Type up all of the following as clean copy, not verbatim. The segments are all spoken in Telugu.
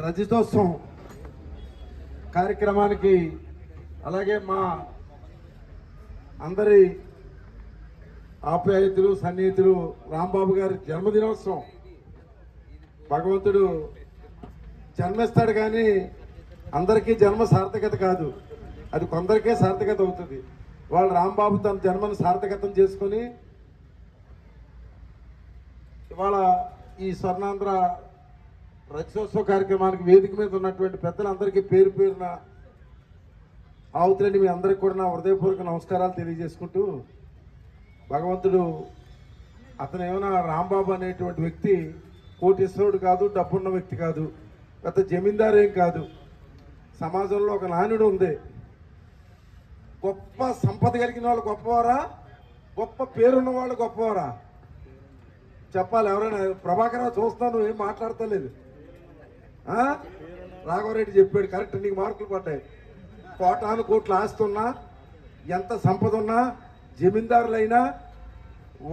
రజతోత్సవం కార్యక్రమానికి అలాగే మా అందరి ఆప్యాయతులు సన్నిహితులు రాంబాబు గారి జన్మదినోత్సవం. భగవంతుడు జన్మిస్తాడు కానీ అందరికీ జన్మ సార్థకత కాదు, అది కొందరికే సార్థకత అవుతుంది. వాళ్ళు రాంబాబు తన జన్మను సార్థకతం చేసుకొని ఇవాళ ఈ స్వర్ణాంధ్ర రజతోత్సవ కార్యక్రమానికి వేదిక మీద ఉన్నటువంటి పెద్దలందరికీ పేరు పేరున ఆవుతులని మీ అందరికీ కూడా నా హృదయపూర్వక నమస్కారాలు తెలియజేసుకుంటూ, భగవంతుడు అతను ఏమైనా రాంబాబు అనేటువంటి వ్యక్తి కోటీశ్వరుడు కాదు, డబ్బున్న వ్యక్తి కాదు, గత జమీందారు ఏం కాదు. సమాజంలో ఒక నానుడు ఉంది, గొప్ప సంపద కలిగిన వాళ్ళు గొప్పవారా, గొప్ప పేరున్న వాళ్ళు గొప్పవారా? చెప్పాలి ఎవరైనా. ప్రభాకర్ చూస్తాను, ఏం మాట్లాడతలేదు. రాఘవరెడ్డి చెప్పాడు కరెక్ట్, నీకు మార్కులు పడ్డాయి. కోటాను కోట్లు ఆస్తున్నా, ఎంత సంపద ఉన్నా, జమీందారులైనా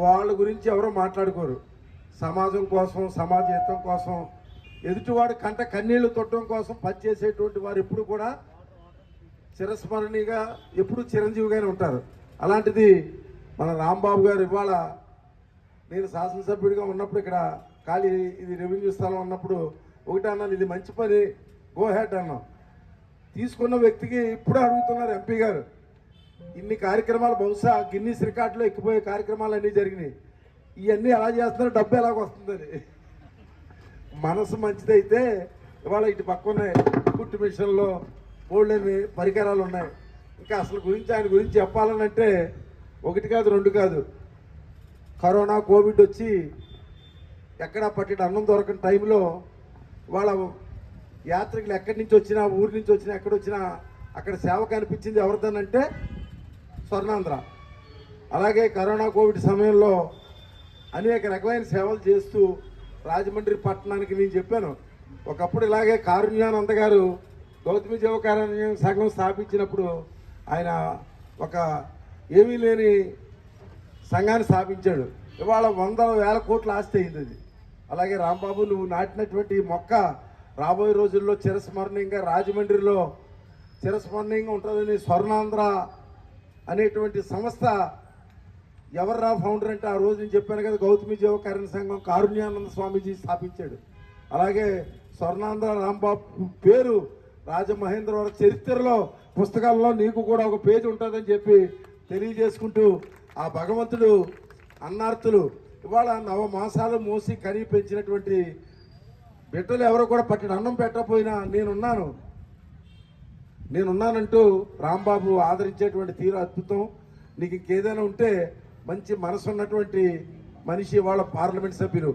వాళ్ళ గురించి ఎవరో మాట్లాడుకోరు. సమాజం కోసం, సమాజ హితం కోసం, ఎదుటివాడు కంట కన్నీళ్లు తొట్టడం కోసం పనిచేసేటువంటి వారు ఎప్పుడు కూడా చిరస్మరణీయంగా ఎప్పుడు చిరంజీవిగానే ఉంటారు. అలాంటిది మన రాంబాబు గారు ఇవాళ నేను శాసనసభ్యుడిగా ఉన్నప్పుడు ఇక్కడ ఖాళీ ఇది రెవెన్యూ స్థలం ఉన్నప్పుడు ఒకటి అన్నాను, ఇది మంచి పని, గో హెడ్ అన్నాం. తీసుకున్న వ్యక్తికి ఇప్పుడు అడుగుతున్నారు ఎంపీ గారు, ఇన్ని కార్యక్రమాలు బహుశా గిన్నీస్ రికార్డులో ఎక్కిపోయే కార్యక్రమాలు అన్నీ జరిగినాయి, ఇవన్నీ ఎలా చేస్తున్నారు, డబ్బు ఎలాగ వస్తుందని. మనసు మంచిదైతే ఇవాళ ఇటు పక్క ఉన్నాయి కుట్టు మిషన్లో బోల్డని పరికరాలు ఉన్నాయి. ఇంకా అసలు గురించి ఆయన గురించి చెప్పాలని అంటే ఒకటి కాదు రెండు కాదు, కరోనా కోవిడ్ వచ్చి ఎక్కడా పట్టిన అన్నం దొరకని టైంలో వాళ్ళ యాత్రికులు ఎక్కడి నుంచి వచ్చినా, ఊరి నుంచి వచ్చినా, ఎక్కడొచ్చినా అక్కడ సేవ కనిపించింది ఎవరిదనంటే స్వర్ణాంధ్ర. అలాగే కరోనా కోవిడ్ సమయంలో అనేక రకమైన సేవలు చేస్తూ రాజమండ్రి పట్టణానికి నేను చెప్పాను, ఒకప్పుడు ఇలాగే కారుణ్యానంద గారు గౌతమి జీవకారుణ్య సంఘం స్థాపించినప్పుడు ఆయన ఒక ఏమీ లేని సంఘాన్ని స్థాపించాడు. ఇవాళ 100,000 కోట్ల ఆస్తి అయింది అది. అలాగే రాంబాబు నువ్వు నాటినటువంటి మొక్క రాబోయే రోజుల్లో చిరస్మరణీయంగా రాజమండ్రిలో చిరస్మరణీయంగా ఉంటుందని స్వర్ణాంధ్ర అనేటువంటి సంస్థ ఎవర్రా ఫౌండర్ అంటే ఆ రోజు నేను చెప్పాను కదా, గౌతమి జీవకారుణ్య సంఘం కారుణ్యానంద స్వామీజీ స్థాపించాడు. అలాగే స్వర్ణాంధ్ర రాంబాబు పేరు రాజమహేంద్రవరం చరిత్రలో పుస్తకాల్లో నీకు కూడా ఒక పేజీ ఉంటుందని చెప్పి తెలియజేసుకుంటూ, ఆ భగవంతుడు అన్నార్తులు ఇవాళ 9 మాసాలు మోసి కని పెంచినటువంటి బిడ్డలు ఎవరో కూడా పట్టిన అన్నం పెట్టకపోయినా నేనున్నానంటూ రాంబాబు ఆదరించేటువంటి తీరు అద్భుతం. నీకు ఇంకేదైనా ఉంటే మంచి మనసు ఉన్నటువంటి మనిషి వాళ్ళ పార్లమెంట్ సభ్యులు,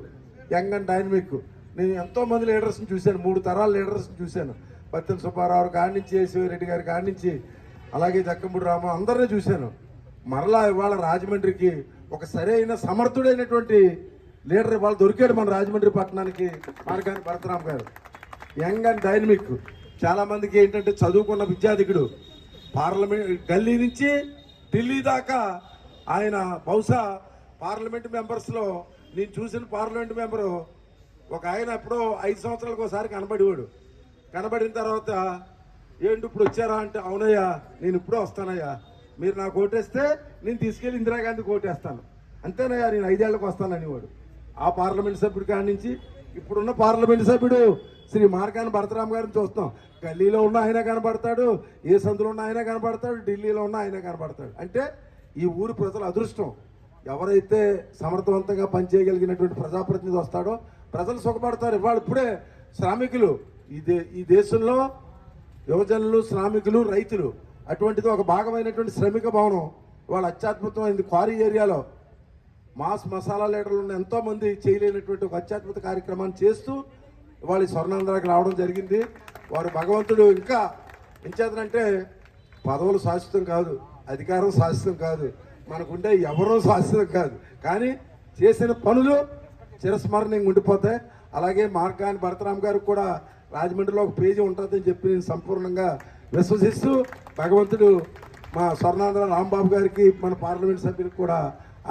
యంగ్ అండ్ డైనమిక్. నేను ఎంతోమంది లీడర్స్ని చూశాను, 3 తరాల లీడర్స్ని చూశాను. బత్తిన సుబ్బారావు కాడి నుంచి, శివరెడ్డి గారి కాడి నుంచి, అలాగే జక్కంపూడి రామ అందరినీ చూశాను. మరలా ఇవాళ రాజమండ్రికి ఒక సరైన సమర్థుడైనటువంటి లీడర్ ఇవాళ దొరికాడు మన రాజమండ్రి పట్టణానికి, మార్గాని భరతరామ్ గారు. Young and dynamic. చాలామందికి ఏంటంటే చదువుకున్న విద్యాధికుడు, పార్లమెంట్ గల్లీ నుంచి ఢిల్లీ దాకా ఆయన బహుశా పార్లమెంట్ మెంబర్స్లో నేను చూసిన పార్లమెంట్ మెంబరు ఒక ఆయన ఎప్పుడో 5 సంవత్సరాలకు ఒకసారి కనబడేవాడు. కనబడిన తర్వాత ఏంటి ఇప్పుడు వచ్చారా అంటే, అవునయ్యా నేను ఇప్పుడే వస్తానయ్యా, మీరు నాకు ఓటేస్తే నేను తీసుకెళ్ళి ఇందిరాగాంధీకి ఓటేస్తాను, అంతేనయ్యా నేను 5 ఏళ్లకు వస్తాను అనేవాడు. ఆ పార్లమెంట్ సభ్యుడి కాడి నుంచి ఇప్పుడున్న పార్లమెంట్ సభ్యుడు శ్రీ మార్గాని భరతరామ్ గారిని చూస్తాం. గల్లీలో ఉన్న ఆయన కనబడతాడు, ఏ సందులో ఉన్న ఆయన కనబడతాడు, ఢిల్లీలో ఉన్న ఆయన కనబడతాడు. అంటే ఈ ఊరి ప్రజల అదృష్టం. ఎవరైతే సమర్థవంతంగా పనిచేయగలిగినటువంటి ప్రజాప్రతినిధి వస్తాడో ప్రజలు సుఖపడతారు. ఇవాళ ఇప్పుడే శ్రామికులు ఈ దేశంలో యువజనులు, శ్రామికులు, రైతులు అటువంటిది ఒక భాగమైనటువంటి శ్రమిక భవనం ఇవాళ అత్యద్భుతమైంది. క్వారీ ఏరియాలో మాస్ మసాలా లీడర్లు ఉన్న ఎంతోమంది చేయలేనటువంటి ఒక అత్యద్భుత కార్యక్రమాన్ని చేస్తూ ఇవాళ స్వర్ణాంధ్రకి రావడం జరిగింది. వారు భగవంతుడు ఇంకా ఎంచేతనంటే పదవులు శాశ్వతం కాదు, అధికారం శాశ్వతం కాదు, మనకుండే ఎవరో శాశ్వతం కాదు, కానీ చేసిన పనులు చిరస్మరణీయంగా ఉండిపోతాయి. అలాగే మార్గాని భరతరామ్ గారికి కూడా రాజమండ్రిలో ఒక పేజీ ఉంటుందని చెప్పి నేను సంపూర్ణంగా విశ్వసిస్తూ, భగవంతుడు మా స్వర్ణాంధ్ర రాంబాబు గారికి మన పార్లమెంట్ సభ్యులకు కూడా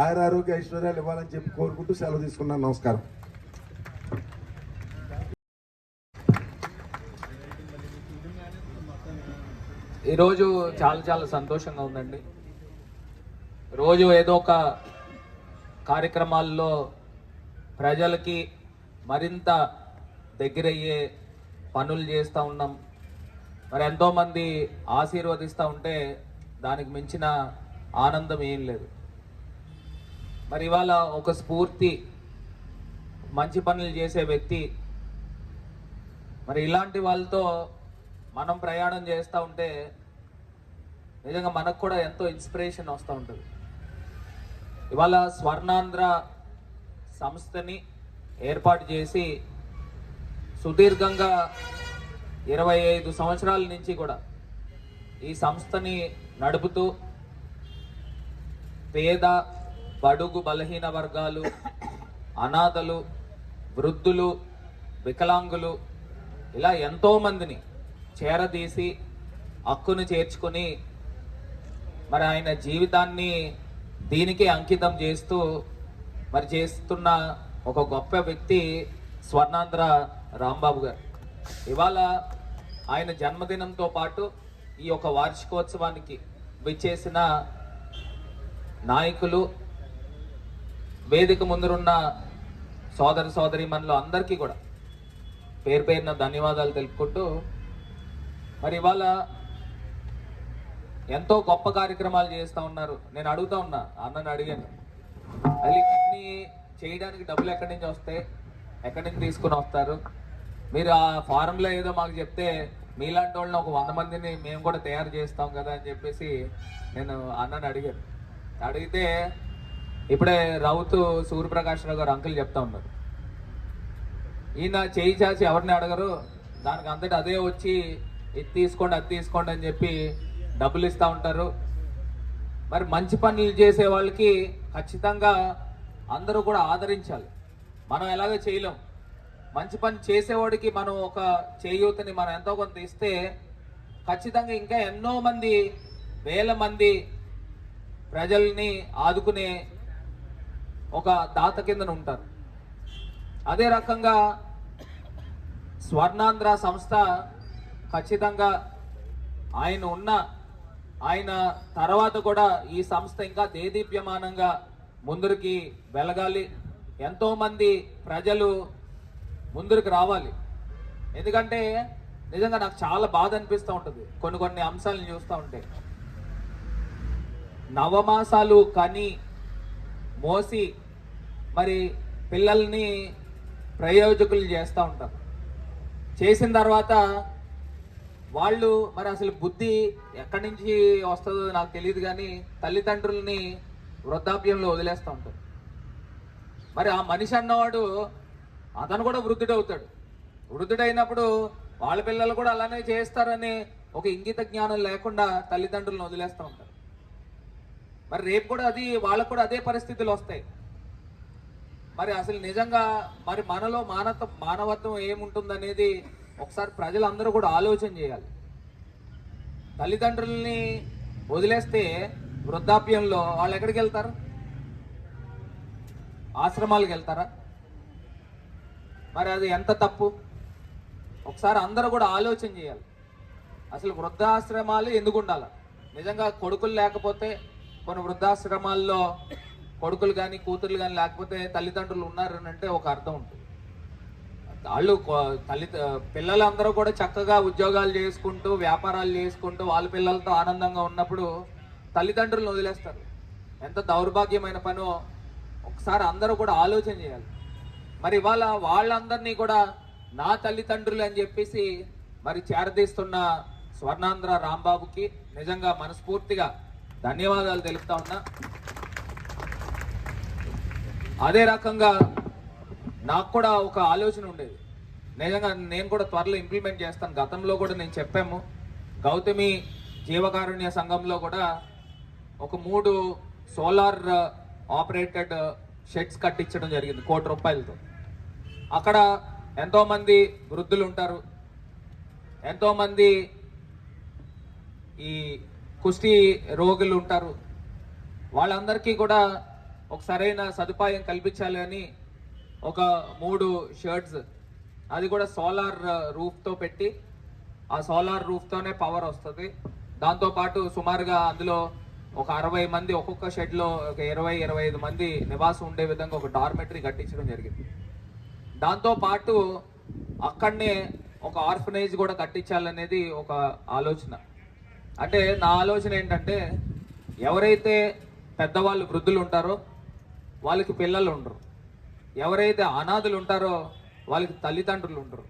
ఆయురారోగ్య ఐశ్వర్యాలు ఇవ్వాలని చెప్పి కోరుకుంటూ సెలవు తీసుకున్నాను. నమస్కారం. ఈరోజు చాలా చాలా సంతోషంగా ఉందండి. రోజు ఏదో ఒక కార్యక్రమాల్లో ప్రజలకి మరింత దగ్గరయ్యే పనులు చేస్తూ ఉన్నాం. మరి ఎంతోమంది ఆశీర్వదిస్తూ ఉంటే దానికి మించిన ఆనందం ఏం లేదు. మరి ఇవాళ ఒక స్ఫూర్తి, మంచి పనులు చేసే వ్యక్తి, మరి ఇలాంటి వాళ్ళతో మనం ప్రయాణం చేస్తూ ఉంటే నిజంగా మనకు కూడా ఎంతో ఇన్స్పిరేషన్ వస్తూ ఉంటుంది. ఇవాళ స్వర్ణాంధ్ర సంస్థని ఏర్పాటు చేసి సుదీర్ఘంగా 25 సంవత్సరాల నుంచి కూడా ఈ సంస్థని నడుపుతూ పేద బడుగు బలహీన వర్గాలు, అనాథలు, వృద్ధులు, వికలాంగులు ఇలా ఎంతోమందిని చేరదీసి హక్కును చేర్చుకొని మరి ఆయన జీవితాన్ని దీనికి అంకితం చేస్తూ మరి చేస్తున్న ఒక గొప్ప వ్యక్తి స్వర్ణాంధ్ర రాంబాబు గారు. ఇవాళ ఆయన జన్మదినంతో పాటు ఈ యొక్క వార్షికోత్సవానికి విచ్చేసిన నాయకులు, వేదిక ముందరున్న సోదర సోదరీమణులు అందరికీ కూడా పేరు పేరున ధన్యవాదాలు తెలుపుకుంటూ మరి ఇవాళ ఎంతో గొప్ప కార్యక్రమాలు చేస్తూ ఉన్నారు. నేను అడుగుతా ఉన్నా, అన్నని అడిగాను, అది ఇవన్నీ చేయడానికి డబ్బులు ఎక్కడి నుంచి వస్తాయి, ఎక్కడి నుంచి తీసుకుని వస్తారు? మీరు ఆ ఫారంలో ఏదో మాకు చెప్తే మీలాంటి వాళ్ళని ఒక 100 మందిని మేము కూడా తయారు చేస్తాం కదా అని చెప్పేసి నేను అన్నని అడిగాను. అడిగితే ఇప్పుడే రౌతు సూర్యప్రకాశ్రావు గారు అంకుల్ చెప్తా ఉన్నారు, ఈయన చేయి చాచి ఎవరిని అడగరు, దానికి అంతటి అదే వచ్చి ఇది తీసుకోండి అది తీసుకోండి అని చెప్పి డబ్బులు ఇస్తూ ఉంటారు. మరి మంచి పనులు చేసే వాళ్ళకి ఖచ్చితంగా అందరూ కూడా ఆదరించాలి. మనం ఎలాగో చేయలేం, మంచి పని చేసేవాడికి మనం ఒక చేయూతని మనం ఎంతో కొంత ఇస్తే ఖచ్చితంగా ఇంకా ఎన్నో మంది, వేల మంది ప్రజల్ని ఆదుకునే ఒక దాత కిందన ఉంటారు. అదే రకంగా స్వర్ణాంధ్ర సంస్థ ఖచ్చితంగా ఆయన తర్వాత కూడా ఈ సంస్థ ఇంకా దేదీప్యమానంగా ముందరికి వెలగాలి. ఎంతోమంది ప్రజలు ముందరికి రావాలి. ఎందుకంటే నిజంగా నాకు చాలా బాధ అనిపిస్తూ ఉంటుంది కొన్ని అంశాలను చూస్తూ ఉంటే. నవమాసాలు కని మోసి మరి పిల్లల్ని ప్రయోజకులు చేస్తూ ఉంటారు. చేసిన తర్వాత వాళ్ళు మరి అసలు బుద్ధి ఎక్కడి నుంచి వస్తుందో నాకు తెలియదు, కానీ తల్లిదండ్రుల్ని వృద్ధాప్యంలో వదిలేస్తూ ఉంటారు. మరి ఆ మనిషి అన్నవాడు అతను కూడా వృద్ధుడవుతాడు. వృద్ధుడైనప్పుడు వాళ్ళ పిల్లలు కూడా అలానే చేస్తారని ఒక ఇంగిత జ్ఞానం లేకుండా తల్లిదండ్రులను వదిలేస్తూ ఉంటారు. మరి రేపు కూడా వాళ్ళకు కూడా అదే పరిస్థితులు వస్తాయి. మరి అసలు నిజంగా మరి మనలో మానవత్వం ఏముంటుందనేది ఒకసారి ప్రజలందరూ కూడా ఆలోచన చేయాలి. తల్లిదండ్రుల్ని వదిలేస్తే వృద్ధాప్యంలో వాళ్ళు ఎక్కడికి వెళ్తారు? ఆశ్రమాలకు వెళ్తారా? మరి అది ఎంత తప్పు? ఒకసారి అందరూ కూడా ఆలోచన చేయాలి. అసలు వృద్ధాశ్రమాలు ఎందుకు ఉండాలి? నిజంగా కొడుకులు లేకపోతే కొన్ని వృద్ధాశ్రమాల్లో కొడుకులు కానీ కూతుర్లు కానీ లేకపోతే తల్లిదండ్రులు ఉన్నారని అంటే ఒక అర్థం ఉంటుంది. వాళ్ళు పిల్లలందరూ కూడా చక్కగా ఉద్యోగాలు చేసుకుంటూ వ్యాపారాలు చేసుకుంటూ వాళ్ళ పిల్లలతో ఆనందంగా ఉన్నప్పుడు తల్లిదండ్రులను వదిలేస్తారు. ఎంత దౌర్భాగ్యమైన పనో ఒకసారి అందరూ కూడా ఆలోచన చేయాలి. మరి ఇవాళ వాళ్ళందరినీ కూడా నా తల్లిదండ్రులు అని చెప్పేసి మరి చేరదీస్తున్న స్వర్ణాంధ్ర రాంబాబుకి నిజంగా మనస్ఫూర్తిగా ధన్యవాదాలు తెలుపుతా ఉన్నా. అదే రకంగా నాకు కూడా ఒక ఆలోచన ఉండేది, నిజంగా నేను కూడా త్వరలో ఇంప్లిమెంట్ చేస్తాను. గతంలో కూడా నేను చెప్పాము, గౌతమి జీవకారుణ్య సంఘంలో కూడా ఒక 3 సోలార్ ఆపరేటెడ్ షెడ్స్ కట్టించడం జరిగింది 1 కోటి రూపాయలతో. అక్కడ ఎంతోమంది వృద్ధులు ఉంటారు, ఎంతోమంది ఈ కుష్టి రోగులు ఉంటారు. వాళ్ళందరికీ కూడా ఒక సరైన సదుపాయం కల్పించాలి అని ఒక 3 షెడ్స్, అది కూడా సోలార్ రూఫ్తో పెట్టి, ఆ సోలార్ రూఫ్తోనే పవర్ వస్తుంది. దాంతోపాటు సుమారుగా అందులో ఒక 60 మంది ఒక్కొక్క షెడ్లో ఒక 20-25 మంది నివాసం ఉండే విధంగా ఒక డార్మెటరీ కట్టించడం జరిగింది. దాంతోపాటు అక్కడనే ఒక ఆర్ఫనైజ్ కూడా కట్టించాలనేది ఒక ఆలోచన. అంటే నా ఆలోచన ఏంటంటే, ఎవరైతే పెద్దవాళ్ళు వృద్ధులు ఉంటారో వాళ్ళకి పిల్లలు ఉండరు, ఎవరైతే అనాథులు ఉంటారో వాళ్ళకి తల్లిదండ్రులు ఉండరు.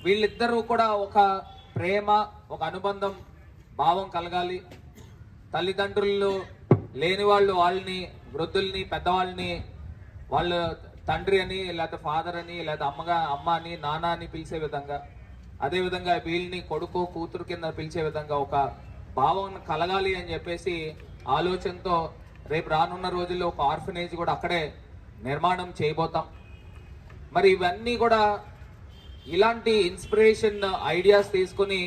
వీళ్ళిద్దరూ కూడా ఒక ప్రేమ, ఒక అనుబంధం, భావం కలగాలి. తల్లిదండ్రులు లేని వాళ్ళు వాళ్ళని, వృద్ధుల్ని, పెద్దవాళ్ళని వాళ్ళు తండ్రి అని, లేకపోతే ఫాదర్ అని, లేకపోతే అమ్మ అని, నాన్న అని పిలిచే విధంగా, అదేవిధంగా వీళ్ళని కొడుకు కూతురు కింద పిలిచే విధంగా ఒక భావం కలగాలి అని చెప్పేసి ఆలోచనతో రేపు రానున్న రోజుల్లో ఒక ఆర్ఫనేజ్ కూడా అక్కడే నిర్మాణం చేయబోతాం. మరి ఇవన్నీ కూడా ఇలాంటి ఇన్స్పిరేషన్ ఐడియాస్ తీసుకుని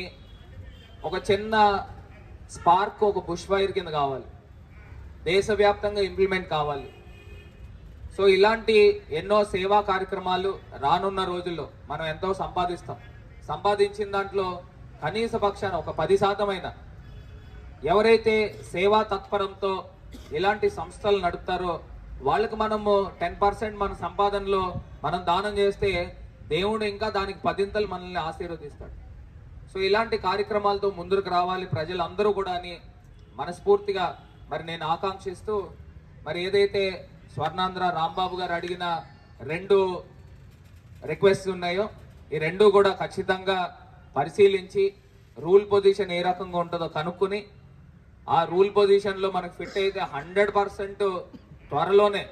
ఒక చిన్న స్పార్క్, ఒక బుష్ ఫైర్ కింద కావాలి, దేశవ్యాప్తంగా ఇంప్లిమెంట్ కావాలి. సో ఇలాంటి ఎన్నో సేవా కార్యక్రమాలు రానున్న రోజుల్లో మనం ఎంతో సంపాదించిన దాంట్లో కనీస పక్షాన ఒక 10% అయినా ఎవరైతే సేవా తత్పరంతో ఇలాంటి సంస్థలు నడుపుతారో వాళ్ళకి మనము 10% మన సంపాదనలో మనం దానం చేస్తే దేవుడు ఇంకా దానికి 10 మనల్ని ఆశీర్వదిస్తాడు. సో ఇలాంటి కార్యక్రమాలతో ముందుకు రావాలి ప్రజలందరూ కూడా అని మనస్ఫూర్తిగా మరి నేను ఆకాంక్షిస్తూ, మరి ఏదైతే స్వర్ణాంధ్ర రాంబాబు గారు అడిగిన 2 రిక్వెస్ట్ ఉన్నాయో ఈ 2 కూడా ఖచ్చితంగా పరిశీలించి రూల్ పొజిషన్ ఏ రకంగా ఉంటుందో కనుక్కుని ఆ రూల్ పొజిషన్లో మనకు ఫిట్ అయితే 100% త్వరలోనే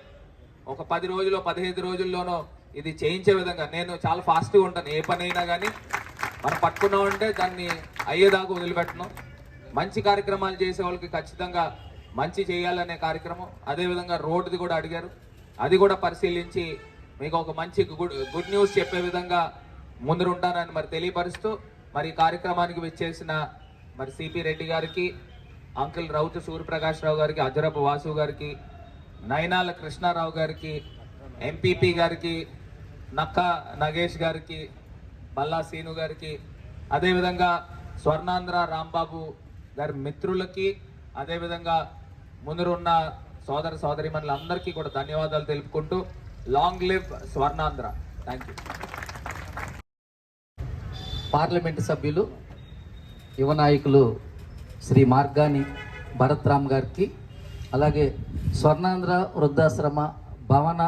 ఒక 10 రోజుల్లో 15 రోజుల్లోనో ఇది చేయించే విధంగా, నేను చాలా ఫాస్ట్గా ఉంటాను, ఏ పని అయినా కానీ మనం పట్టుకున్నామంటే దాన్ని అయ్యేదాకా వదిలిపెట్టను. మంచి కార్యక్రమాలు చేసే వాళ్ళకి ఖచ్చితంగా మంచి చేయాలనే కార్యక్రమం. అదేవిధంగా రోడ్డుది కూడా అడిగారు, అది కూడా పరిశీలించి మీకు ఒక మంచి గుడ్ న్యూస్ చెప్పే విధంగా ముందుంటానని మరి తెలియపరుస్తూ, మరి ఈ కార్యక్రమానికి విచ్చేసిన మరి సిపి రెడ్డి గారికి, అంకుల్ రౌతు సూర్యప్రకాష్ రావు గారికి, అజరపు వాసు గారికి, నయనాల కృష్ణారావు గారికి, ఎంపీపీ గారికి, నక్క నగేష్ గారికి, బల్లా సీను గారికి, అదేవిధంగా స్వర్ణాంధ్ర రాంబాబు గారి మిత్రులకి, అదేవిధంగా ముందున్న సోదర సోదరిమణులందరికీ కూడా ధన్యవాదాలు తెలుపుకుంటూ long live Swarnandhra. Thank you. Parliament సభ్యులు యువ నాయకులు శ్రీ మార్గాని భరత్ రామ్ గారికి, అలాగే స్వర్ణాంధ్ర వృద్ధాశ్రమ భవన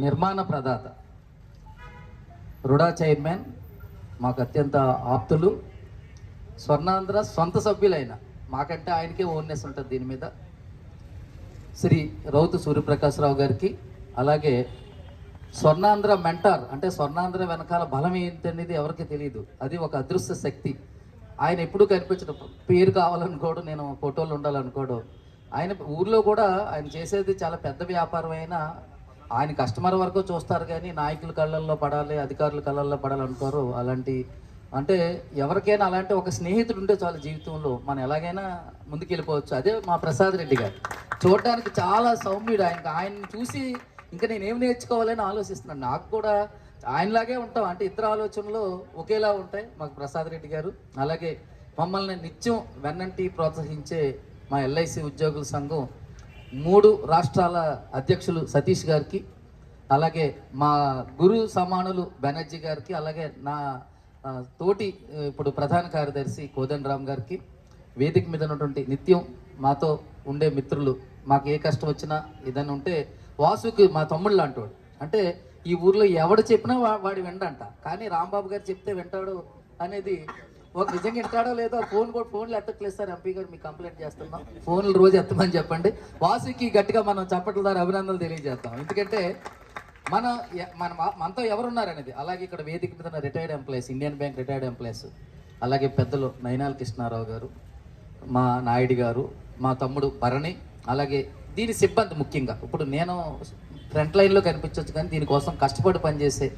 నిర్మాణ ప్రదాత రుడా చైర్మన్, మాకు అత్యంత ఆప్తులు, స్వర్ణాంధ్ర సొంత సభ్యులైన, మాకంటే ఆయనకే ఓన్నెస్ ఉంటుంది దీని మీద, శ్రీ రౌతు సూర్యప్రకాష్ రావు గారికి, అలాగే స్వర్ణాంధ్ర మెంటార్, అంటే స్వర్ణాంధ్ర వెనకాల బలం ఏంటనేది ఎవరికి తెలియదు, అది ఒక అదృశ్య శక్తి. ఆయన ఎప్పుడు కనిపించడం, పేరు కావాలనుకోవడం, నేను ఫోటోలు ఉండాలనుకోవడం, ఆయన ఊర్లో కూడా ఆయన చేసేది చాలా పెద్ద వ్యాపారం అయినా ఆయన కస్టమర్ వరకు చూస్తారు కానీ నాయకుల కళ్ళల్లో పడాలి, అధికారుల కళ్ళల్లో పడాలి అనుకోరు. అలాంటి అంటే ఎవరికైనా అలాంటి ఒక స్నేహితుడు ఉంటే చాలు జీవితంలో మనం ఎలాగైనా ముందుకెళ్ళిపోవచ్చు. అదే మా ప్రసాద్ రెడ్డి గారు, చూడడానికి చాలా సౌమ్యుడు. ఆయన్ని చూసి ఇంకా నేనేం నేర్చుకోవాలని ఆలోచిస్తున్నాను. నాకు కూడా ఆయనలాగే ఉంటాం, అంటే ఇతర ఆలోచనలు ఒకేలా ఉంటాయి మాకు ప్రసాద్ రెడ్డి గారు. అలాగే మమ్మల్ని నిత్యం వెన్నంటి ప్రోత్సహించే మా ఎల్ఐసి ఉద్యోగుల సంఘం 3 రాష్ట్రాల అధ్యక్షులు సతీష్ గారికి, అలాగే మా గురు సమానులు బెనర్జీ గారికి, అలాగే నా తోటి ఇప్పుడు ప్రధాన కార్యదర్శి కోదండరామ్ గారికి, వేదిక మీద ఉన్నటువంటి నిత్యం మాతో ఉండే మిత్రులు, మాకు ఏ కష్టం వచ్చినా ఏదైనా ఉంటే, వాసుకి మా తమ్ముళ్ళు అంటాడు, అంటే ఈ ఊర్లో ఎవడు చెప్పినా వాడు విండంట, కానీ రాంబాబు గారు చెప్తే వింటాడు అనేది ఒక నిజంగా వింటాడో లేదో. ఫోన్లు ఎత్తట్లేదు సార్, ఎంపీ గారు మీకు కంప్లైంట్ చేస్తున్నాం, ఫోన్లు రోజు ఎత్తమని చెప్పండి. వాసుకి గట్టిగా మనం చప్పట్ల ద్వారా అభినందనలు తెలియజేస్తాం, ఎందుకంటే మనతో ఎవరున్నారనేది. అలాగే ఇక్కడ వేదిక మీద retired employees, Indian bank retired employees, అలాగే పెద్దలు నయనాల్ కృష్ణారావు గారు, మా నాయుడు గారు, మా తమ్ముడు భరణి, అలాగే దీని సిబ్బంది, ముఖ్యంగా ఇప్పుడు నేను ఫ్రంట్ లైన్లో కనిపించవచ్చు కానీ దీనికోసం కష్టపడి పనిచేసే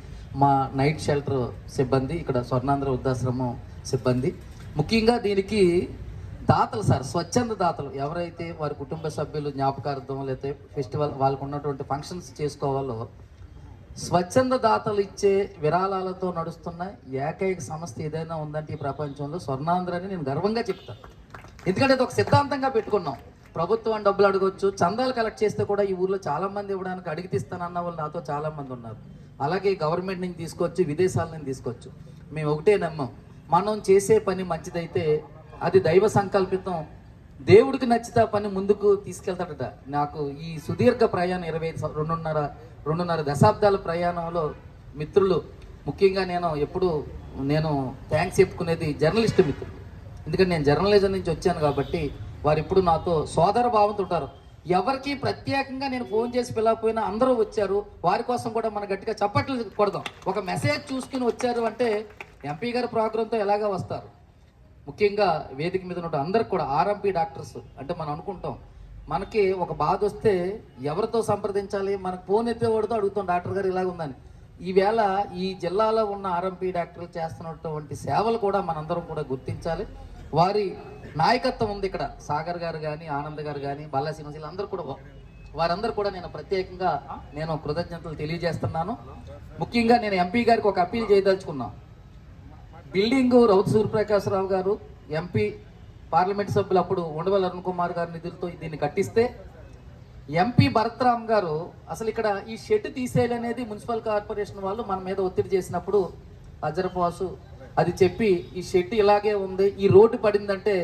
మా నైట్ షెల్టర్ సిబ్బంది, ఇక్కడ స్వర్ణాంధ్ర వృద్ధాశ్రమం సిబ్బంది, ముఖ్యంగా దీనికి దాతలు సార్, స్వచ్ఛంద దాతలు ఎవరైతే వారి కుటుంబ సభ్యులు జ్ఞాపకార్థం లేకపోతే ఫెస్టివల్ వాళ్ళకు ఉన్నటువంటి ఫంక్షన్స్ చేసుకోవాలో స్వచ్ఛంద దాతలు ఇచ్చే విరాళాలతో నడుస్తున్న ఏకైక సంస్థ ఏదైనా ఉందంటే ఈ ప్రపంచంలో స్వర్ణాంధ్ర అని నేను గర్వంగా చెప్తాను. ఎందుకంటే ఇది ఒక సిద్ధాంతంగా పెట్టుకున్నాం. ప్రభుత్వం డబ్బులు అడగొచ్చు, చందాలు కలెక్ట్ చేస్తే కూడా ఈ ఊర్లో చాలా మంది ఇవ్వడానికి అడిగితిస్తానన్న వాళ్ళు నాతో చాలా మంది ఉన్నారు. అలాగే గవర్నమెంట్ నుంచి తీసుకోవచ్చు, విదేశాల నుంచి తీసుకోవచ్చు. మేము ఒకటే నమ్మం, మనం చేసే పని మంచిదైతే అది దైవ సంకల్పితం, దేవుడికి నచ్చితే పని ముందుకు తీసుకెళ్తాడట. నాకు ఈ సుదీర్ఘ ప్రయాణం 22.5 దశాబ్దాల ప్రయాణంలో మిత్రులు, ముఖ్యంగా నేను థ్యాంక్స్ చెప్పుకునేది జర్నలిస్ట్ మిత్రులు. ఎందుకంటే నేను జర్నలిజం నుంచి వచ్చాను కాబట్టి వారు ఇప్పుడు నాతో సోదర భావంతో ఉంటారు. ఎవరికి ప్రత్యేకంగా నేను ఫోన్ చేసి పిలవకపోయినా అందరూ వచ్చారు. వారి కోసం కూడా మనం గట్టిగా చప్పట్లు కొడదాం. ఒక మెసేజ్ చూసుకుని వచ్చారు అంటే ఎంపీ గారి ప్రోగ్రాంతో ఎలాగా వస్తారు. ముఖ్యంగా వేదిక మీద ఉన్న అందరికి కూడా ఆర్ఎంపీ డాక్టర్స్ అంటే మనం అనుకుంటాం, మనకి ఒక బాధ వస్తే ఎవరితో సంప్రదించాలి, మనకు ఫోన్ ఎత్తేవాడితో అడుగుతాం డాక్టర్ గారు ఇలాగ ఉందని. ఈవేళ ఈ జిల్లాలో ఉన్న ఆర్ఎంపీ డాక్టర్లు చేస్తున్నటువంటి సేవలు కూడా మనందరం కూడా గుర్తించాలి. వారి నాయకత్వం ఉంది ఇక్కడ. సాగర్ గారు కానీ, ఆనంద్ గారు కానీ, బాలా శ్రీనివాస్ అందరూ కూడా, వారందరూ కూడా నేను ప్రత్యేకంగా కృతజ్ఞతలు తెలియజేస్తున్నాను. ముఖ్యంగా నేను ఎంపీ గారికి ఒక అప్పీల్ చేయదలుచుకున్నాను. బిల్డింగ్ రౌతు సూర్యప్రకాశరావు గారు ఎంపీ పార్లమెంట్ సభ్యులు అప్పుడు ఉండవల్లి అరుణ్ కుమార్ గారి నిధులతో దీన్ని కట్టిస్తే, ఎంపీ భరత్రామ్ గారు అసలు ఇక్కడ ఈ షెడ్ తీసేయాలనేది మున్సిపల్ కార్పొరేషన్ వాళ్ళు మన మీద ఒత్తిడి చేసినప్పుడు అజరపాసు అది చెప్పి ఈ షెడ్ ఇలాగే ఉంది, ఈ రోడ్డు పడిందంటే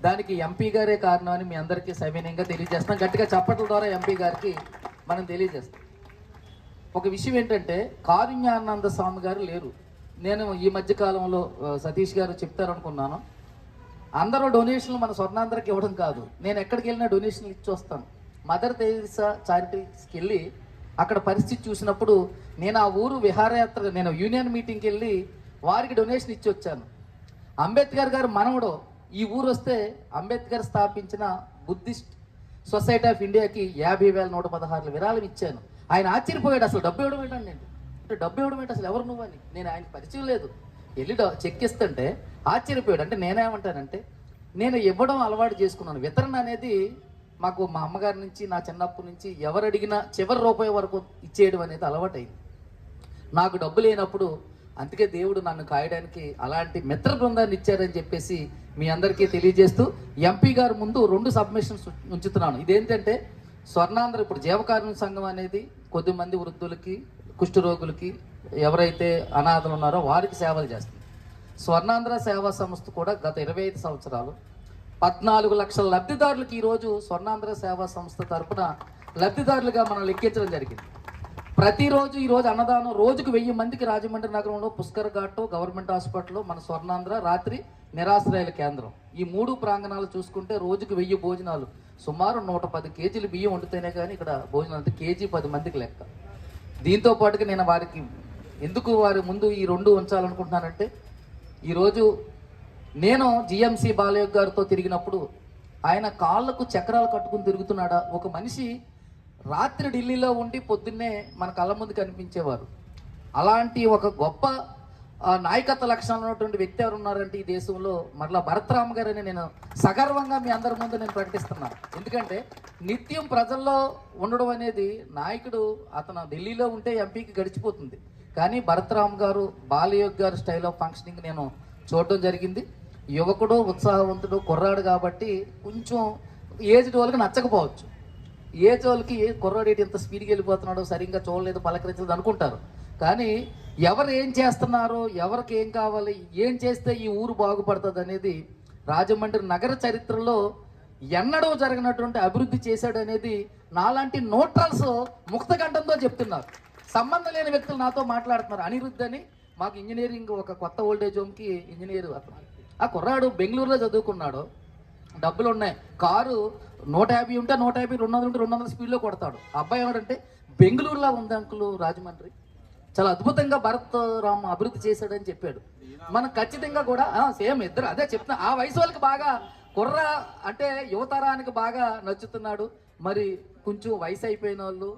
దానికి ఎంపీ గారే కారణం అని మీ అందరికీ సవినయంగా తెలియజేస్తున్నాం. గట్టిగా చప్పట్ల ద్వారా ఎంపీ గారికి మనం తెలియజేస్తాం. ఒక విషయం ఏంటంటే, కారుణ్యానంద స్వామి గారు లేరు. నేను ఈ మధ్య కాలంలో సతీష్ గారు చెప్తారనుకున్నాను, అందరూ డొనేషన్లు మన స్వర్ణాంధ్రకి ఇవ్వడం కాదు, నేను ఎక్కడికి వెళ్ళినా డొనేషన్లు ఇచ్చి వస్తాను. మదర్ తెరీసా చారిటీస్కి వెళ్ళి అక్కడ పరిస్థితి చూసినప్పుడు నేను ఆ ఊరు విహారయాత్ర, నేను యూనియన్ మీటింగ్కి వెళ్ళి వారికి డొనేషన్ ఇచ్చి వచ్చాను. అంబేద్కర్ గారు మనవడు ఈ ఊరు వస్తే అంబేద్కర్ స్థాపించిన బుద్ధిస్ట్ సొసైటీ ఆఫ్ ఇండియాకి 50,116 విరాళం ఇచ్చాను. ఆయన ఆశ్చర్యపోయాడు, అసలు డబ్బు ఇవ్వడం ఏంటండి అంటే, డబ్బు ఇవ్వడం ఏంటి, అసలు ఎవరు నువ్వు అని. నేను ఆయనకు పరిచయం లేదు, వెళ్ళి చెక్ ఇస్తుంటే ఆశ్చర్యపోయాడు. అంటే నేనేమంటానంటే, నేను ఇవ్వడం అలవాటు చేసుకున్నాను. వితరణ అనేది మాకు మా అమ్మగారి నుంచి, నా చిన్నప్పటి నుంచి ఎవరు అడిగినా చివరి రూపాయి వరకు ఇచ్చేయడం అనేది అలవాటైంది. నాకు డబ్బు లేనప్పుడు అందుకే దేవుడు నన్ను కాయడానికి అలాంటి మిత్ర బృందాన్ని ఇచ్చారని చెప్పేసి మీ అందరికీ తెలియజేస్తూ, ఎంపీ గారు ముందు 2 సబ్మిషన్స్ ఉంచుతున్నాను. ఇదేంటంటే, స్వర్ణాంధ్ర ఇప్పుడు జీవకారుణ్య సంఘం అనేది కొద్దిమంది వృద్ధులకి, కుష్ఠరోగులకి, ఎవరైతే అనాథలు ఉన్నారో వారికి సేవలు చేస్తుంది. స్వర్ణాంధ్ర సేవా సంస్థ కూడా గత 25 సంవత్సరాలు 14 లక్షల లబ్ధిదారులకి ఈరోజు స్వర్ణాంధ్ర సేవా సంస్థ తరఫున లబ్ధిదారులుగా మనం లెక్కించడం జరిగింది. ప్రతిరోజు ఈరోజు అన్నదానం రోజుకు 1000 మందికి రాజమండ్రి నగరంలో పుష్కర్ ఘాట్, గవర్నమెంట్ హాస్పిటల్, మన స్వర్ణాంధ్ర, రాత్రి నిరాశ్రయాల కేంద్రం, ఈ 3 ప్రాంగణాలు చూసుకుంటే రోజుకు 1000 భోజనాలు, సుమారు 110 కేజీలు బియ్యం వండితేనే కానీ ఇక్కడ భోజనాలు అంటే కేజీ 10 మందికి లెక్క. దీంతో పాటుగా నేను వారికి ఎందుకు వారి ముందు ఈ 2 ఉంచాలనుకుంటున్నానంటే, ఈరోజు నేను జిఎంసి బాలయ్య గారితో తిరిగినప్పుడు ఆయన కాళ్ళకు చక్రాలు కట్టుకుని తిరుగుతున్నాడా. ఒక మనిషి రాత్రి ఢిల్లీలో ఉండి పొద్దున్నే మన కళ్ళ ముందు కనిపించేవారు. అలాంటి ఒక గొప్ప నాయకత్వ లక్షణాలు ఉన్నటువంటి వ్యక్తి ఎవరు ఉన్నారంటే ఈ దేశంలో మరలా భరత్రామ్ గారని నేను సగర్వంగా మీ అందరి ముందు నేను ప్రకటిస్తున్నాను. ఎందుకంటే నిత్యం ప్రజల్లో ఉండడం అనేది, నాయకుడు అతను ఢిల్లీలో ఉంటే ఎంపీకి గడిచిపోతుంది, కానీ భరత్రామ్ గారు బాలయోగ్ గారు స్టైల్ ఆఫ్ ఫంక్షనింగ్ నేను చూడడం జరిగింది. యువకుడు, ఉత్సాహవంతుడు, కుర్రాడు కాబట్టి కొంచెం ఏజ్డ్ వాళ్ళకి నచ్చకపోవచ్చు. ఏజ్ వాళ్ళకి కుర్రాడు ఇంత స్పీడ్కి వెళ్ళిపోతున్నాడు, సరిగ్గా చూడలేదు, పలకరించలేదు అనుకుంటారు. కానీ ఎవరు ఏం చేస్తున్నారో, ఎవరికి ఏం కావాలి, ఏం చేస్తే ఈ ఊరు బాగుపడుతుంది అనేది రాజమండ్రి నగర చరిత్రలో ఎన్నడూ జరగనటువంటి అభివృద్ధి చేశాడు అనేది నాలాంటి న్యూట్రల్స్ ముక్తకంఠంతో చెప్తున్నారు. సంబంధం లేని వ్యక్తులు నాతో మాట్లాడుతున్నారు. అనిరుద్ధ్ అని మాకు ఇంజనీరింగ్ ఒక కొత్త ఓల్డేజ్ హోమ్కి ఇంజనీర్ అతను. ఆ కుర్రాడు బెంగళూరులో చదువుకున్నాడు, డబ్బులు ఉన్నాయి, కారు 150 ఉంటే 150, 200 ఉంటే 200 స్పీడ్లో కొడతాడు. ఆ అబ్బాయి ఏమంటే, బెంగళూరులో ఉంది అంకుల్ రాజమండ్రి, చాలా అద్భుతంగా భరత్ రామ్ అభివృద్ధి చేశాడని చెప్పాడు. మనం ఖచ్చితంగా కూడా సేమ్ ఇద్దరు అదే చెప్తున్నా. ఆ వయసు వాళ్ళకి బాగా కుర్ర అంటే యువతరానికి బాగా నచ్చుతున్నాడు. మరి కొంచెం వయసు అయిపోయిన వాళ్ళు,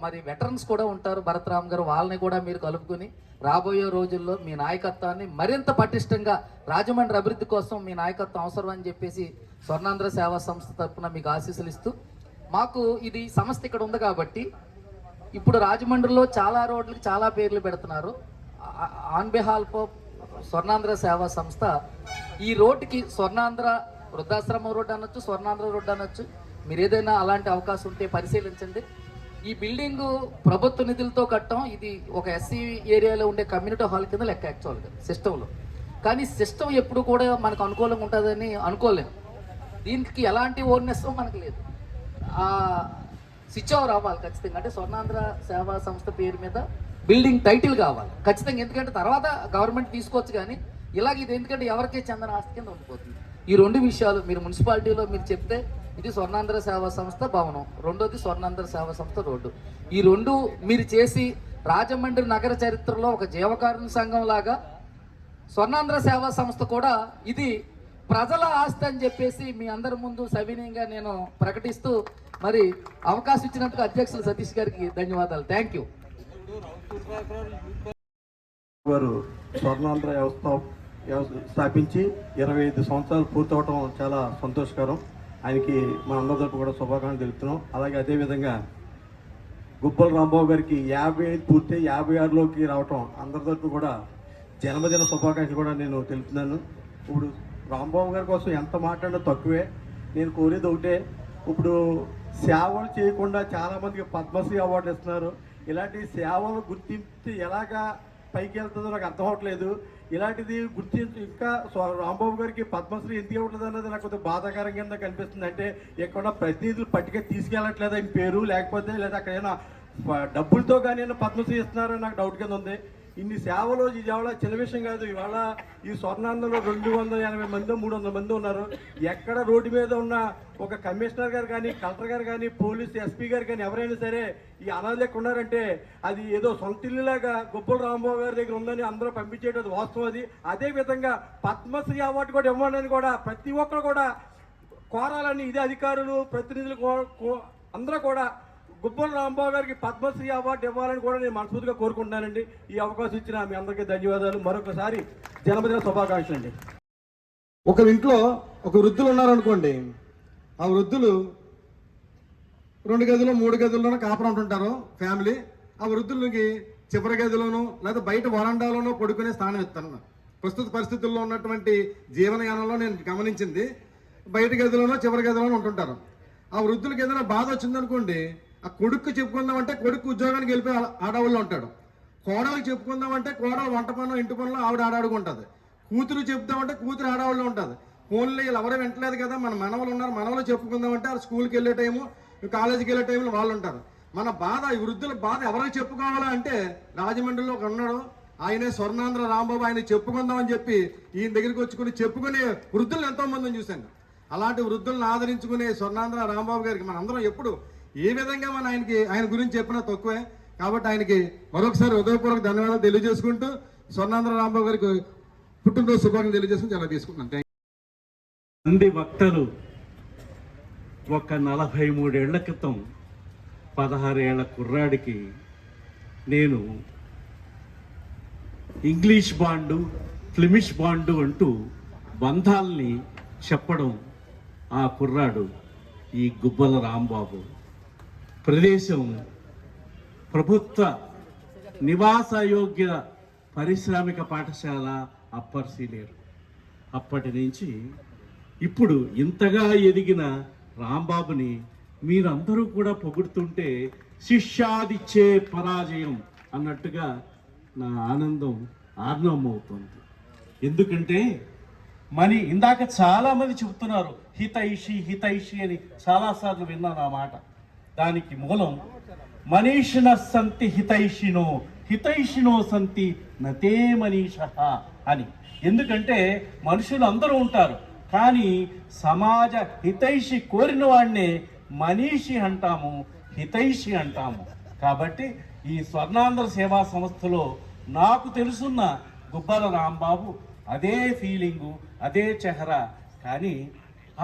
మరి వెటరన్స్ కూడా ఉంటారు భరత్రామ్ గారు, వాళ్ళని కూడా మీరు కలుపుకొని రాబోయే రోజుల్లో మీ నాయకత్వాన్ని మరింత పటిష్టంగా, రాజమండ్రి అభివృద్ధి కోసం మీ నాయకత్వం అవసరం అని చెప్పేసి స్వర్ణాంధ్ర సేవా సంస్థ తరఫున మీకు ఆశీస్సులు ఇస్తూ, మాకు ఇది సంస్థ ఇక్కడ ఉంది కాబట్టి ఇప్పుడు రాజమండ్రిలో చాలా రోడ్లకి చాలా పేర్లు పెడుతున్నారు. ఆన్ బిహాఫ్ ఆఫ్ స్వర్ణాంధ్ర సేవా సంస్థ ఈ రోడ్డుకి స్వర్ణాంధ్ర వృద్ధాశ్రమం రోడ్డు అనొచ్చు, స్వర్ణాంధ్ర రోడ్డు అనొచ్చు. మీరు ఏదైనా అలాంటి అవకాశం ఉంటే పరిశీలించండి. ఈ బిల్డింగ్ ప్రభుత్వ నిధులతో కట్టడం, ఇది ఒక ఎస్సీ ఏరియాలో ఉండే కమ్యూనిటీ హాల్ కింద లెక్క యాక్చువల్గా సిస్టంలో. కానీ సిస్టమ్ ఎప్పుడు కూడా మనకు అనుకూలంగా ఉంటుందని అనుకోలేము. దీనికి ఎలాంటి ఓర్నెస్ మనకు లేదు. స్విచ్ ఓవర్ అవ్వాలి ఖచ్చితంగా. అంటే స్వర్ణాంధ్ర సేవా సంస్థ పేరు మీద బిల్డింగ్ టైటిల్ కావాలి ఖచ్చితంగా. ఎందుకంటే తర్వాత గవర్నమెంట్ తీసుకోవచ్చు, కానీ ఇలాగ ఇది ఎందుకంటే ఎవరికే చెందని ఆస్తి కింద ఉండిపోతుంది. ఈ రెండు విషయాలు మీరు మున్సిపాలిటీలో మీరు చెప్తే, ఇది స్వర్ణాంధ్ర సేవా సంస్థ భవనం, రెండోది స్వర్ణాంధ్ర సేవా సంస్థ రోడ్డు, ఈ రెండు మీరు చేసి రాజమండ్రి నగర చరిత్రలో ఒక జీవకారుణ్య సంఘం లాగా స్వర్ణాంధ్ర సేవా సంస్థ కూడా ఇది ప్రజల ఆస్తి అని చెప్పేసి మీ అందరి ముందు సవినయంగా నేను ప్రకటిస్తూ, మరి అవకాశం ఇచ్చినందుకు అధ్యక్షులు సతీష్ గారికి ధన్యవాదాలు. Thank you. వారు స్వర్ణాంధ్ర స్థాపించి 25 సంవత్సరాలు పూర్తవటం చాలా సంతోషకరం. ఆయనకి మన అందరి తరపు కూడా శుభాకాంక్షలు తెలుపుతున్నాం. అలాగే అదేవిధంగా గుబ్బల రాంబాబు గారికి 55 పూర్తి 56లోకి రావటం అందరి తరపు కూడా జన్మదిన శుభాకాంక్షలు కూడా నేను తెలుపుతున్నాను. ఇప్పుడు రాంబాబు గారి కోసం ఎంత మాట్లాడినా తక్కువే. నేను కోరేది ఒకటే, ఇప్పుడు సేవలు చేయకుండా చాలామందికి పద్మశ్రీ అవార్డు ఇస్తున్నారు. ఇలాంటి సేవలు గుర్తించి ఎలాగా పైకి వెళ్తుందో నాకు అర్థం అవ్వట్లేదు. ఇలాంటిది గుర్తించి ఇంకా రాంబాబు గారికి పద్మశ్రీ ఎందుకు ఇవ్వట్లేదు అన్నది నాకు కొంచెం బాధాకరం కింద కనిపిస్తుంది. అంటే ఎక్కడ ప్రతినిధులు పట్టిక తీసుకెళ్ళట్లేదు ఆయన పేరు, లేకపోతే లేదా అక్కడైనా డబ్బులతో కానీ పద్మశ్రీ ఇస్తున్నారని నాకు డౌట్ కింద ఉంది. ఇన్ని సేవలు ఇది ఇవాళ చిన్న విషయం కాదు. ఇవాళ ఈ స్వర్ణాంధ్రలో 280 మంది 300 మంది ఉన్నారు. ఎక్కడ రోడ్డు మీద ఉన్న ఒక కమిషనర్ గారు కానీ, కలెక్టర్ గారు కానీ, పోలీస్ ఎస్పీ గారు కానీ ఎవరైనా సరే ఈ అనాథలకు ఉన్నారంటే అది ఏదో సొంత ఇల్లులాగా గుబ్బల రాంబాబు గారి దగ్గర ఉందని అందరూ పంపించేటది వాస్తవం. అది అదేవిధంగా పద్మశ్రీ అవార్డు కూడా ఇవ్వాలని కూడా ప్రతి ఒక్కరు కూడా కోరాలని, ఇదే అధికారులు ప్రతినిధులు అందరూ కూడా గుబ్బల రాంబాబు గారికి పద్మశ్రీ అవార్డు ఇవ్వాలని కూడా నేను మనస్ఫూర్తిగా కోరుకుంటున్నానండి. ఈ అవకాశం ఇచ్చిన మీ అందరికీ ధన్యవాదాలు. మరొకసారి జన్మదిన శుభాకాంక్షలు అండి. ఒక ఇంట్లో ఒక వృద్ధులు ఉన్నారనుకోండి, ఆ వృద్ధులు 2 గదులు 3 గదుల్లోనూ కాపురం ఉంటుంటారు ఫ్యామిలీ. ఆ వృద్ధులకి చివరి గదిలోనూ లేదా బయట వరండాలోనూ పడుకునే స్థానం ఇస్తాను. ప్రస్తుత పరిస్థితుల్లో ఉన్నటువంటి జీవనయానంలో నేను గమనించింది, బయట గదిలోనో చివరి గదిలోనూ ఉంటుంటారు. ఆ వృద్ధులకి ఏదైనా బాధ వచ్చిందనుకోండి, ఆ కొడుకు చెప్పుకుందామంటే కొడుకు ఉద్యోగానికి వెళ్ళిపోయి ఆడవాళ్ళు ఉంటాడు. కోడలకు చెప్పుకుందామంటే కోడలు వంట పనులు ఇంటి పనులు ఆవిడ ఆడాడుకుంటుంది. కూతురు చెప్తామంటే కూతురు ఆడవాళ్ళు ఉంటుంది. ఫోన్లో వీళ్ళు ఎవరో వింటలేదు కదా, మన మనవలు ఉన్నారు, మనవలు చెప్పుకుందామంటే ఆ స్కూల్కి వెళ్ళే టైము, కాలేజీకి వెళ్ళే టైంలో వాళ్ళు ఉంటారు. మన బాధ, ఈ వృద్ధుల బాధ ఎవరికి చెప్పుకోవాలా అంటే రాజమండ్రిలో ఒక ఉన్నాడు, ఆయనే స్వర్ణాంధ్ర రాంబాబు, ఆయన చెప్పుకుందామని చెప్పి ఈయన దగ్గరికి వచ్చుకుని చెప్పుకునే వృద్ధులను ఎంతో మందిని చూశాను. అలాంటి వృద్ధులను ఆదరించుకునే స్వర్ణాంధ్ర రాంబాబు గారికి మన అందరం ఎప్పుడు ఏ విధంగా మన ఆయన గురించి చెప్పినా తక్కువే. కాబట్టి ఆయనకి మరొకసారి హృదయపూర్వక ధన్యవాదాలు తెలియజేసుకుంటూ స్వర్ణాంధ్ర రాంబాబు గారికి పుట్టినరోజు శుభాకాంక్షలు తెలియజేసుకుని చాలా తీసుకుంటున్నాను. మంది వక్తలు ఒక 43 ఏళ్ల క్రితం 16 ఏళ్ల కుర్రాడికి నేను ఇంగ్లీష్ బాండు, ఫ్లెమిష్ బాండు అంటూ బంధాల్ని చెప్పడం ఆ కుర్రాడు ఈ గుబ్బల రాంబాబు. ప్రదేశం ప్రభుత్వ నివాసయోగ్య పారిశ్రామిక పాఠశాల అప్పర్ సీనియర్. అప్పటి నుంచి ఇప్పుడు ఇంతగా ఎదిగిన రాంబాబుని మీరందరూ కూడా పొగుడుతుంటే శిష్యాదిచ్చే పరాజయం అన్నట్టుగా నా ఆనందం ఆర్ణవమవుతుంది. ఎందుకంటే మరి ఇందాక చాలామంది చెబుతున్నారు హితైషి హితైషి అని, చాలాసార్లు విన్నాను ఆ మాట. దానికి మూలం మనీషిణ సంతి హితైషినో హితైషినో సంతి నతే మనీష అని. ఎందుకంటే మనుషులు అందరూ ఉంటారు, కానీ సమాజ హితైషి కోరిన వాడినే మనీషి అంటాము, హితైషి అంటాము. కాబట్టి ఈ స్వర్ణాంధ్ర సేవా సంస్థలో నాకు తెలుసున్న గుబ్బల రాంబాబు అదే ఫీలింగు, అదే చెహరా. కానీ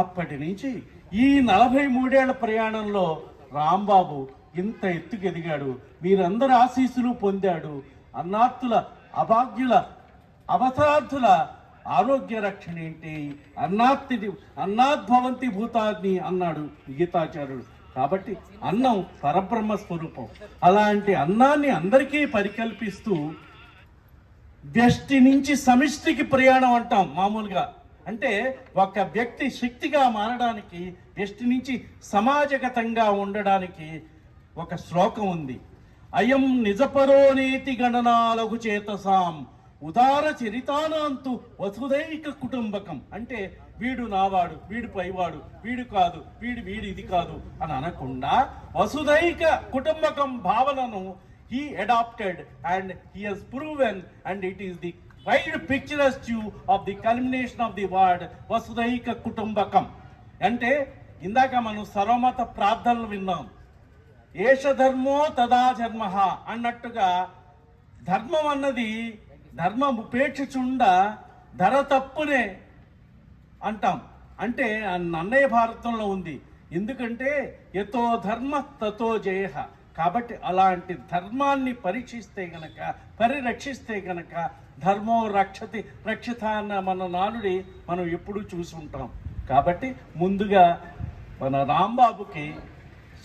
అప్పటి నుంచి ఈ 43 ఏళ్ల ప్రయాణంలో రాంబాబు ఇంత ఎత్తుకు ఎదిగాడు. మీరందరి ఆశీస్సులు పొందాడు. అన్నార్థుల, అభాగ్యుల, అవసరార్థుల ఆరోగ్య రక్షణ ఏంటి, అన్నాద్భవంతి భూతాన్ని అన్నాడు గీతాచార్యుడు. కాబట్టి అన్నం పరబ్రహ్మ స్వరూపం. అలాంటి అన్నాన్ని అందరికీ పరికల్పిస్తూ వ్యష్టి నుంచి సమిష్టికి ప్రయాణం అంటాం మామూలుగా. అంటే ఒక వ్యక్తి శక్తిగా మారడానికి, వ్యక్తి నుంచి సమాజగతంగా ఉండడానికి ఒక శ్లోకం ఉంది. అయం నిజపరోనేతి గణనాలగు చేతసాం ఉదార చరితానాంతు వసుదైక కుటుంబకం. అంటే వీడు నావాడు, వీడు పైవాడు, వీడు కాదు, వీడు ఇది కాదు అని అనకుండా వసుదైక కుటుంబకం భావనను he adopted and he has proven, and it is the wide picturesque view of the culmination of the word వసుదైక కుటుంబకం. అంటే ఇందాక మనం సర్వమత ప్రార్థనలు విన్నాం. ఏష ధర్మో తదా ధర్మ అన్నట్టుగా ధర్మం అన్నది ధర్మం ఉపేక్షించుండ ధర తప్పునే అంటాం. అంటే అన్నయ్య భారతంలో ఉంది. ఎందుకంటే యతో ధర్మ తతో జయ. కాబట్టి అలాంటి ధర్మాన్ని పరిరక్షిస్తే గనక ధర్మో రక్షతి రక్షిత అన్న మన నానుడి మనం ఎప్పుడూ చూసి ఉంటాం. కాబట్టి ముందుగా మన రాంబాబుకి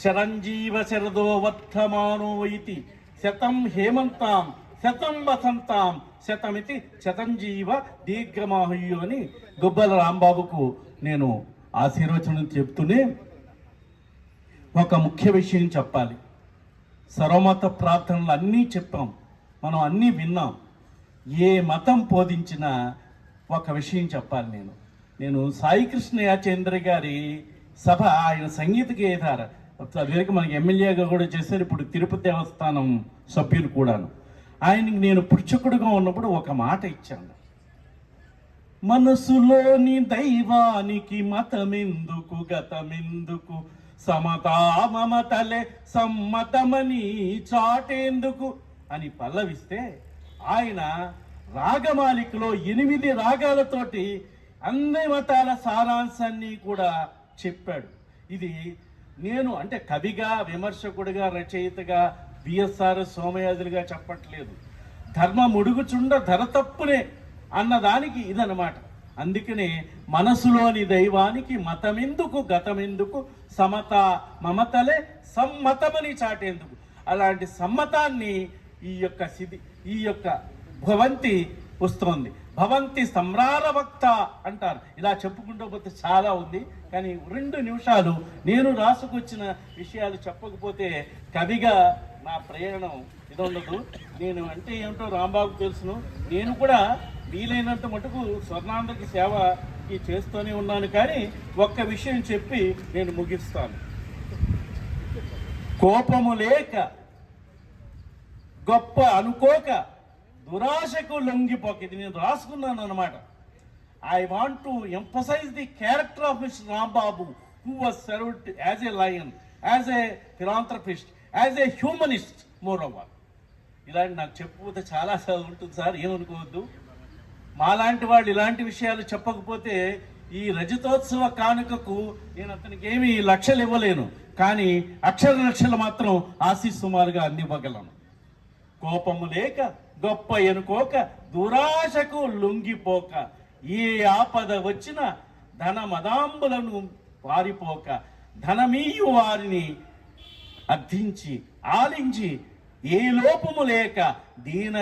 శరంజీవ శరదో వర్ధమానో ఇతి శతం హేమంతాం శతం వసంతాం శతమితి శతంజీవ దీర్ఘమాహుయు అని గుబ్బల రాంబాబుకు నేను ఆశీర్వచనం చెప్తూనే ఒక ముఖ్య విషయం చెప్పాలి. సర్వమత ప్రార్థనలు అన్నీ చెప్పాం, మనం అన్నీ విన్నాం. ఏ మతం బోధించినా ఒక విషయం చెప్పాలి. నేను సాయి కృష్ణ యాచేంద్ర గారి సభ, ఆయన సంగీత గేయధార అదివరకు మనకి ఎమ్మెల్యేగా కూడా చేశారు, ఇప్పుడు తిరుపతి దేవస్థానం సభ్యులు కూడాను. ఆయనకి నేను పుచ్చకుడుగా ఉన్నప్పుడు ఒక మాట ఇచ్చాను. మనసులోని దైవానికి మతమెందుకు గతమెందుకు సమతా మమతలే సమ్మతమని చాటేందుకు అని పల్లవిస్తే ఆయన రాగమాలికలో 8 రాగాలతోటి అన్ని మతాల సారాంశాన్ని కూడా చెప్పాడు. ఇది నేను అంటే కవిగా, విమర్శకుడిగా, రచయితగా, బిఎస్ఆర్ సోమయాజులుగా చెప్పట్లేదు. ధర్మం ఉడుగుచుండ ధర తప్పునే అన్నదానికి ఇదనమాట. అందుకనే మనసులోని దైవానికి మతమెందుకు గతమెందుకు సమత మమతలే సమ్మతమని చాటేందుకు. అలాంటి సమ్మతాన్ని ఈ యొక్క భవంతి వస్తోంది. భవంతి సమ్రారవక్త అంటారు. ఇలా చెప్పుకుంటూ పోతే చాలా ఉంది, కానీ 2 నిమిషాలు నేను రాసుకొచ్చిన విషయాలు చెప్పకపోతే కవిగా నా ప్రయాణం ఇది ఉండదు. నేను అంటే ఏమిటో రాంబాబుకు తెలుసును. నేను కూడా వీలైనంత మటుకు స్వర్ణాంధ్రకి సేవకి చేస్తూనే ఉన్నాను. కానీ ఒక్క విషయం చెప్పి నేను ముగిస్తాను. కోపము లేక గొప్ప అనుకోక దురాశకు లొంగిపోక. ఇది నేను రాసుకున్నాను అన్నమాట. I want to emphasise the character of mister Rambabu, who was served as a lion, as a philanthropist, as a humanist moreover. ఇలాంటి నాకు చెప్పకపోతే చాలా ఉంటుంది సార్, ఏమనుకోవద్దు. మాలాంటి వాళ్ళు ఇలాంటి విషయాలు చెప్పకపోతే ఈ రజతోత్సవ కానుకకు నేను అతనికి ఏమి లక్షలు ఇవ్వలేను, కానీ లక్షలు మాత్రం ఆశీస్సుమారుగా అందివ్వగలను. కోపము లేక గొప్ప ఎనుకోక దురాశకు లొంగిపోక ఏ ఆపద వచ్చిన ధన మదాంబులను పారిపోక ధనమీయు వారిని అర్థించి ఆలించి ఏ లోపము లేక దీన